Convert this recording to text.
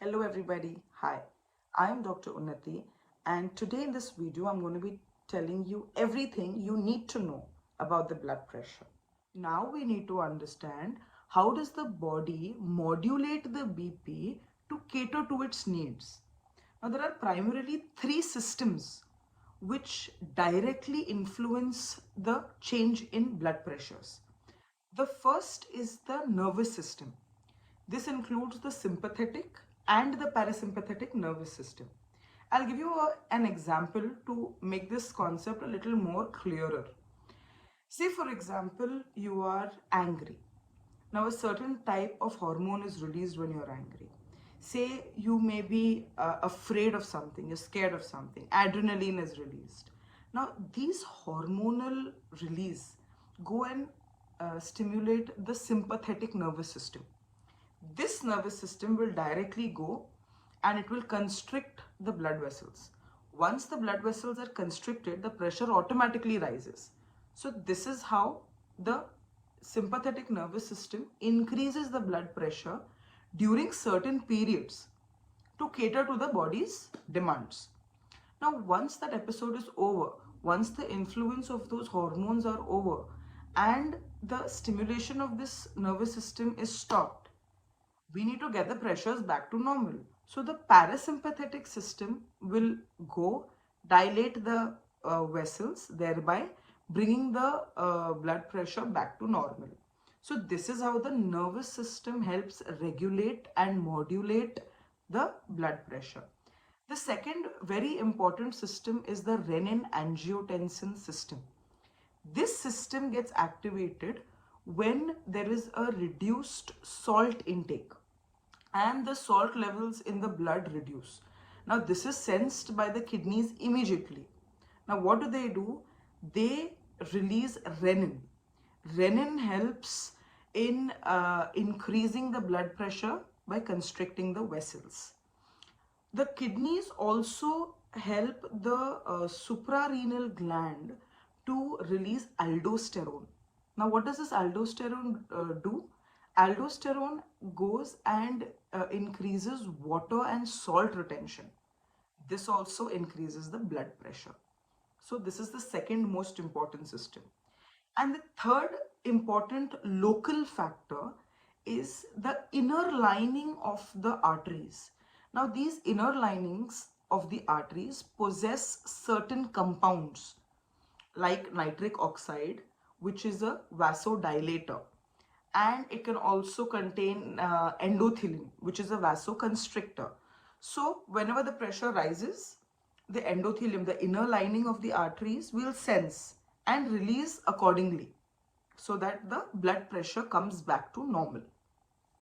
Hello everybody, hi, I am Dr. Unnati and today in this video I'm going to be telling you everything you need to know about the blood pressure. Now we need to understand how does the body modulate the BP to cater to its needs. Now there are primarily three systems which directly influence the change in blood pressures. The first is the nervous system. This includes the sympathetic and the parasympathetic nervous system. I'll give you an example to make this concept a little more clearer. Say for example, you are angry. Now a certain type of hormone is released when you're angry. Say you may be afraid of something, you're scared of something, adrenaline is released. Now these hormonal release go and stimulate the sympathetic nervous system. This nervous system will directly go and it will constrict the blood vessels. Once the blood vessels are constricted, the pressure automatically rises. So this is how the sympathetic nervous system increases the blood pressure during certain periods to cater to the body's demands. Now once that episode is over, once the influence of those hormones are over and the stimulation of this nervous system is stopped, we need to get the pressures back to normal. So the parasympathetic system will go dilate the vessels, thereby bringing the blood pressure back to normal. So this is how the nervous system helps regulate and modulate the blood pressure. The second very important system is the renin-angiotensin system. This system gets activated when there is a reduced salt intake and the salt levels in the blood reduce. Now this is sensed by the kidneys immediately. Now what do? They release renin. Renin helps in increasing the blood pressure by constricting the vessels. The kidneys also help the suprarenal gland to release aldosterone. Now what does this aldosterone do? Aldosterone goes and increases water and salt retention. This also increases the blood pressure. So this is the second most important system. And the third important local factor is the inner lining of the arteries. Now these inner linings of the arteries possess certain compounds like nitric oxide, which is a vasodilator, and it can also contain endothelin, which is a vasoconstrictor. So whenever the pressure rises, the endothelium, the inner lining of the arteries, will sense and release accordingly so that the blood pressure comes back to normal.